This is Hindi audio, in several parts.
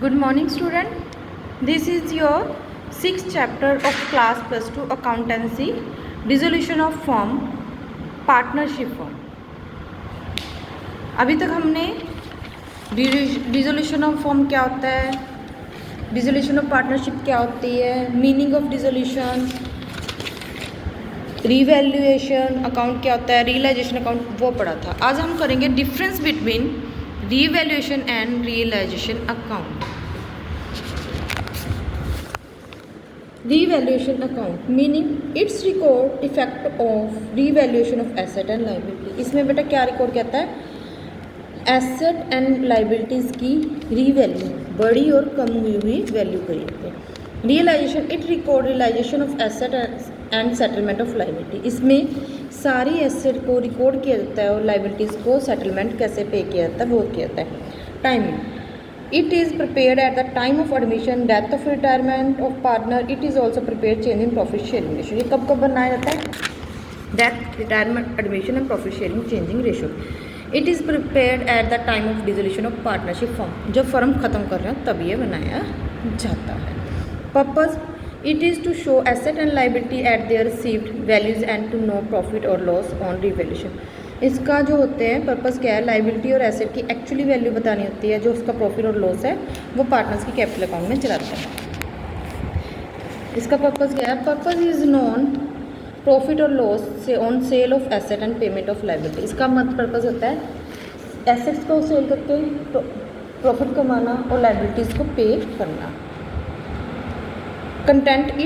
Good morning, student. This is your sixth chapter of class +2 accountancy, dissolution of firm, partnership firm. अभी तक हमने डिसोल्यूशन ऑफ फर्म क्या होता है, डिसोल्यूशन ऑफ पार्टनरशिप क्या होती है, meaning of dissolution, revaluation account क्या होता है, रियलाइजेशन अकाउंट वो पढ़ा था. आज हम करेंगे difference between revaluation and realisation account. Revaluation account meaning its record effect of revaluation of asset and liability. इसमें बेटा क्या रिकॉर्ड कहता है, एसेट एंड लाइबिलिटीज़ की रीवैल्यू, बड़ी और कम हुई वैल्यू खरीदते हैं. Realisation it record realisation of asset and settlement of liability. इसमें सारी एसेट को रिकॉर्ड किया जाता है और लाइबिलिटीज़ को सेटलमेंट कैसे पे किया जाता है वो किया जाता है. Timing it is prepared at the time of admission, death of retirement of partner. It is also prepared change in profit sharing ratio. ये कब कब बनाया जाता है, death, retirement, admission and profit sharing changing ratio. It is prepared at the time of dissolution of partnership firm. जब फर्म ख़त्म कर रहे हैं तब ये बनाया जाता है. Purpose it is to show asset and liability at their received values and to know profit or loss on revaluation. इसका जो होते हैं पर्पज़ क्या है, लाइबिलिटी और एसेट की एक्चुअली वैल्यू बतानी होती है. जो उसका प्रॉफिट और लॉस है वो पार्टनर्स की कैपिटल अकाउंट में चलाते हैं. इसका पर्पज़ क्या है, पर्पज़ इज़ नॉन प्रॉफिट और लॉस से on sale of asset and payment of liability. इसका मत पर्पज़ होता है एसेट्स को सेल करके प्रॉफिट कमाना और लाइबिलिटीज़ को पे करना. Content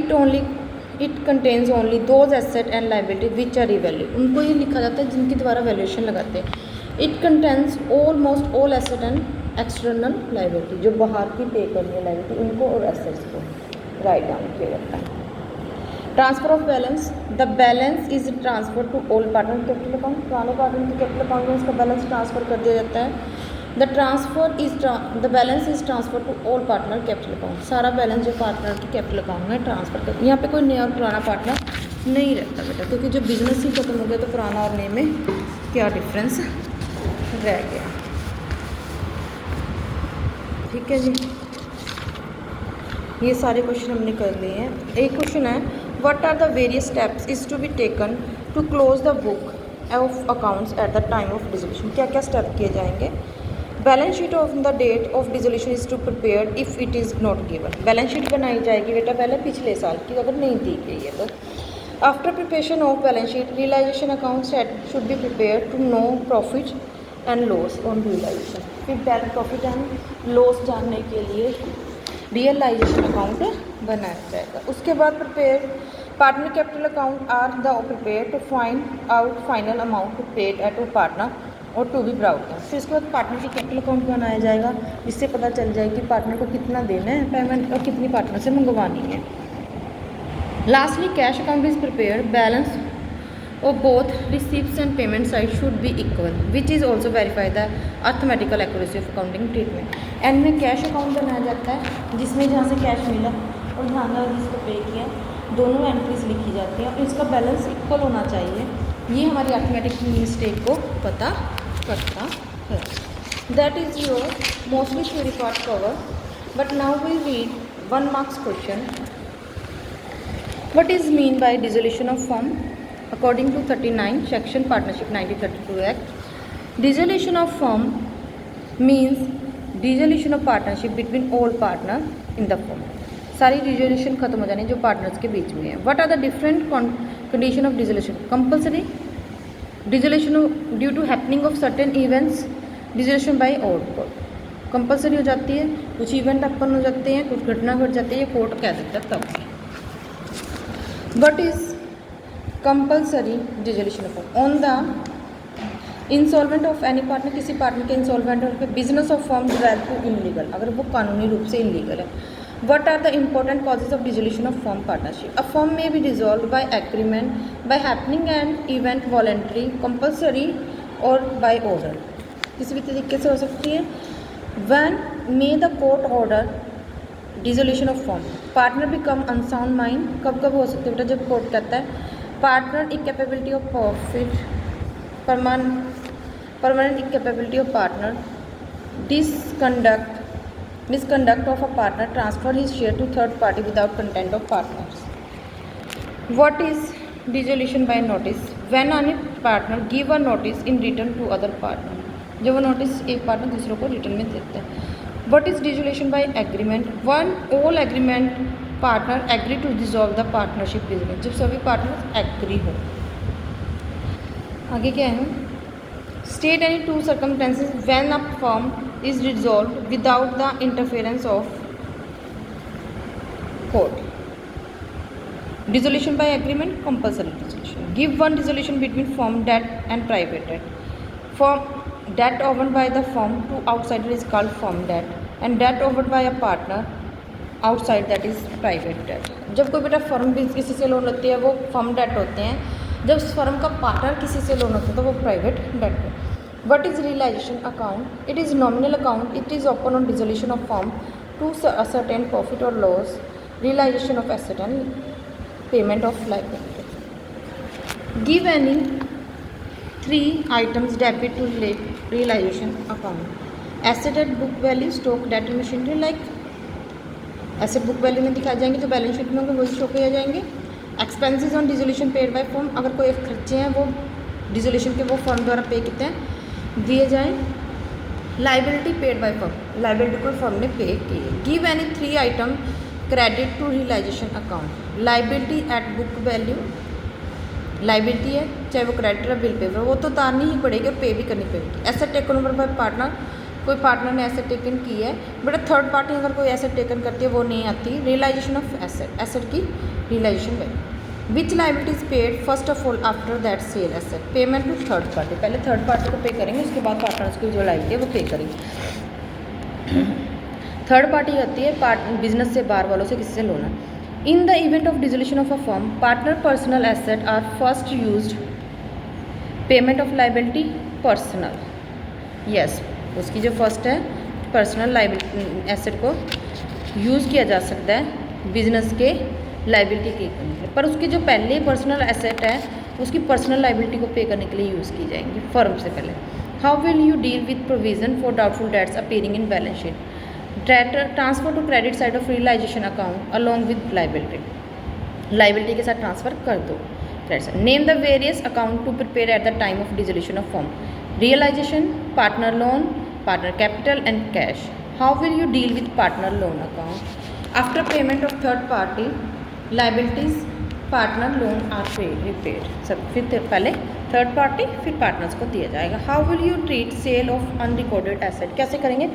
it contains only those asset and liability which are revalue. उनको ये लिखा जाता है जिनके द्वारा वैल्यूएशन लगाते हैं. It contains almost all asset and external liability, जो बाहर की पे करनी है लाइबिलिटी उनको और एसेट्स को राइट डाउन किया जाता है. Transfer of balance, the balance is transfer to all partner capital account. पुराने पार्टनर के कैपिटल अकाउंट में उसका बैलेंस ट्रांसफर कर दिया जाता है. The balance is transfer to all partner capital account. सारा बैलेंस जो पार्टनर के कैपिटल अकाउंट में ट्रांसफर कर. यहाँ पे कोई नया और पुराना पार्टनर नहीं रहता बेटा, क्योंकि जो बिजनेस ही खत्म हो गया तो पुराना और नए में क्या डिफरेंस रह गया. ठीक है जी, ये सारे क्वेश्चन हमने कर लिए हैं. एक क्वेश्चन है, what are the various steps is to be taken to close the book of accounts at the time of dissolution. क्या क्या स्टेप किए जाएंगे. Balance sheet of the date of dissolution is to prepare if it is not given. Balance sheet बनाई जाएगी बेटा पहले पिछले साल की, अगर नहीं दी गई है तो. After preparation of balance sheet realisation account should be prepare to know profit and loss on realisation. फिर प्रॉफिट एंड लॉस जानने के लिए रियलाइजेशन अकाउंट बनाया जाएगा. उसके बाद prepare partner capital account are the prepare to find out final amount paid at a partner और टू बी ब्राउट. फिर उसके बाद पार्टनर की कैपिटल अकाउंट बनाया जाएगा, जिससे पता चल जाए कि पार्टनर को कितना देना है पेमेंट और कितनी पार्टनर से मंगवानी है. Lastly cash account is prepare. Balance of both receipts and payment side should be equal which is also verify the arithmetical accuracy of accounting treatment. And में कैश अकाउंट बनाया जाता है जिसमें जहाँ से कैश मिला और जहाँ जहाँ जिसको पे किया दोनों एंट्रीज लिखी जाती हैं और इसका बैलेंस इक्वल होना चाहिए. ये हमारी अर्थमेटिक मिस्टेक को पता करता है. That is your mostly theory part cover. But now we read 1 marks question. What is mean by dissolution of firm according to 39 section partnership 1932 act. Dissolution of firm means dissolution of partnership between all partner in the firm. सारी डिसोल्यूशन खत्म हो जानी जो पार्टनर्स के बीच में है. What are the different condition of dissolution. Compulsory dissolution due to happening of certain events. Dissolution by court compulsory हो जाती है. कुछ इवेंट अपन हो जाते हैं, कुछ घटना घट जाती है, कोर्ट कह देता है तब. What is compulsory dissolution of on the insolvent of any partner. किसी पार्टनर के इंसॉल्वेंट होकर business of firm develop to illegal, अगर वो कानूनी रूप से इलीगल है. What are the important causes of dissolution of firm partnership? A firm may be dissolved by agreement, by happening an event, voluntary, compulsory or by order. किसी भी तरीके से हो सकती है. When may the court order dissolution of firm? Partner become unsound mind. कब कब हो सकती है बेटा, जब कोर्ट कहता है partner incapability of profit, permanent incapability of partner, disconduct misconduct of a partner, transfer his share to third party without consent of partners. What is dissolution by notice? When any partner give a notice in return to other partner, जब वो नोटिस एक पार्टनर दूसरों को रिटर्न में देते हैं. What is dissolution by agreement? When all agreement partner agree to dissolve the partnership agreement, जब सभी पार्टनर एग्री हो. आगे क्या है? State any two circumstances when a firm is dissolved without the interference of court. Dissolution by agreement, compulsory dissolution. Give one dissolution between firm debt and private debt. Firm debt owed by the firm to outsider is called firm debt, and debt owed by a partner outside that is private debt. जब कोई बेटा फर्म भी किसी से लोन लेती है वो फर्म डेट होते हैं. जब फर्म का पार्टनर किसी से लोन होता है तो वो प्राइवेट डेट है. What is realization account? It is nominal account. It is open on dissolution of firm to ascertain profit or loss, realization of asset and payment of liability. Give any three items debit to realization account. Asset at book value, stock, debt and machinery. Like asset book value में दिखाए जाएंगे तो बैलेंस शीट में होंगे वही शो किए जाएंगे. Expenses on dissolution paid by firm, अगर कोई खर्चे हैं वो डिसोल्यूशन के वो फर्म द्वारा पे कितने हैं दिए जाएं. Liability paid by firm, liability को फर्म ने पे की है. Give any three item credit to realisation account. Liability at book value, liability है चाहे वो क्रेडिट या बिल पे, वो तो उतारनी ही पड़ेगी और पे भी करनी पड़ेगी. Asset taken over by partner, कोई पार्टनर ने एसेट टेकन की है बट थर्ड पार्टी अगर कोई एसेट टेकन करती है वो नहीं आती. रियलाइजेशन ऑफ एसेट, एसेट की realisation value. Which liability is paid first of all after that sale asset. Payment to third party, पहले थर्ड पार्टी को पे करेंगे उसके बाद पार्टनर्स की जो लाइबिलिटी है वो पे करेंगे. थर्ड पार्टी आती है बिजनेस से बाहर वालों से किसी से लोना. In the event of dissolution of a firm partner personal asset are first used. Payment of liability personal, yes उसकी जो फर्स्ट है पर्सनल लाइबिलिटी एसेट को यूज़ किया जा सकता है बिजनेस के लाइबिलिटी के करने के लिए, पर उसकी जो पहले पर्सनल एसेट है उसकी पर्सनल लाइबिलिटी को पे करने के लिए यूज़ की जाएंगी फर्म से पहले. How will you deal with provision for doubtful debts appearing in balance sheet. Transfer to credit side of realisation account along with liability, liability के साथ ट्रांसफर कर दो. Name the various account to prepare at the time of dissolution of firm. Realisation, partner loan, partner capital and cash. How will you deal with partner loan account. After payment of third party liabilities partner loan are repaid. सब फिर पहले थर्ड पार्टी फिर पार्टनर्स को दिया जाएगा. How will you treat sale of unrecorded asset. कैसे करेंगे.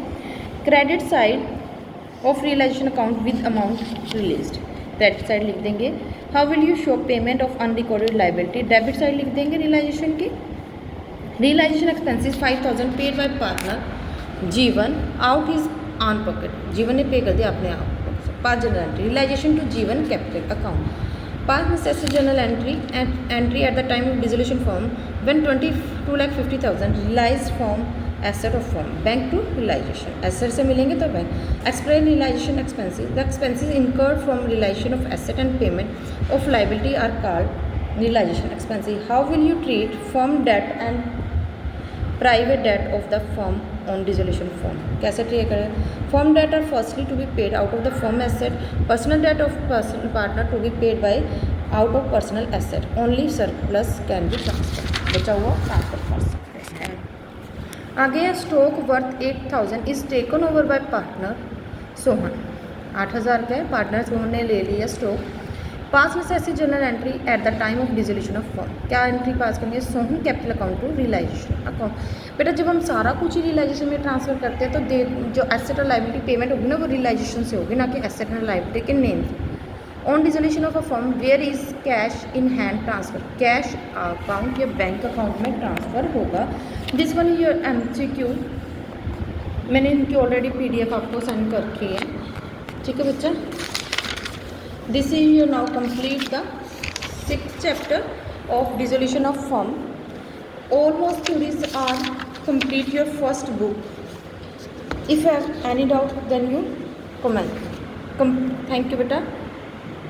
Credit side of realisation account with amount released, credit side लिख देंगे. How will you show payment of unrecorded liability. Debit side लिख देंगे रियलाइजेशन की. Realisation expenses 5000 paid by partner Jeevan out his own pocket. Jeevan ने पे कर दिया अपने आप. 5 journal entry. Realisation to Jeevan capital account. 5 necessary general entry at the time of dissolution firm when 22,50,000 realise firm asset of firm. Bank to realisation, asset से मिलेंगे तो bank. Explain realisation expenses. The expenses incurred from realisation of asset and payment of liability are called realisation expenses. How will you treat firm debt and private debt of the firm on dissolution firm. कैसे ट्रीट करें. Firm debt are firstly to be paid out of the firm asset. Personal date of partner to be paid by out of personal asset. Only surplus can be transfer, बचा हुआ ट्रांसफर कर सकते हैं. आगे है stock worth 8,000 is taken over by partner Sohan. 8,000 का है, पार्टनर सोहन ने ले लिया stock. Pass necessary general entry at the time of dissolution of firm. क्या एंट्री पास करनी है. Sohan capital account to realisation account. बेटा जब हम सारा कुछ ही रियलाइजेशन में ट्रांसफर करते हैं तो जो एसेट और लाइबिलिटी पेमेंट होगी ना वो रियलाइजेशन से होगी, ना कि एसेट और लाइबिलिटी के नेम से. On dissolution of a firm where is cash in hand transfer. Cash account या बैंक अकाउंट में ट्रांसफ़र होगा. दिस वन योर MCQ, मैंने इनकी ऑलरेडी PDF आपको सेंड कर रखी है. ठीक है बच्चा. This is you now complete the 6th chapter of dissolution of firm. Almost theories are complete your first book. If you have any doubt then you comment. Thank you beta.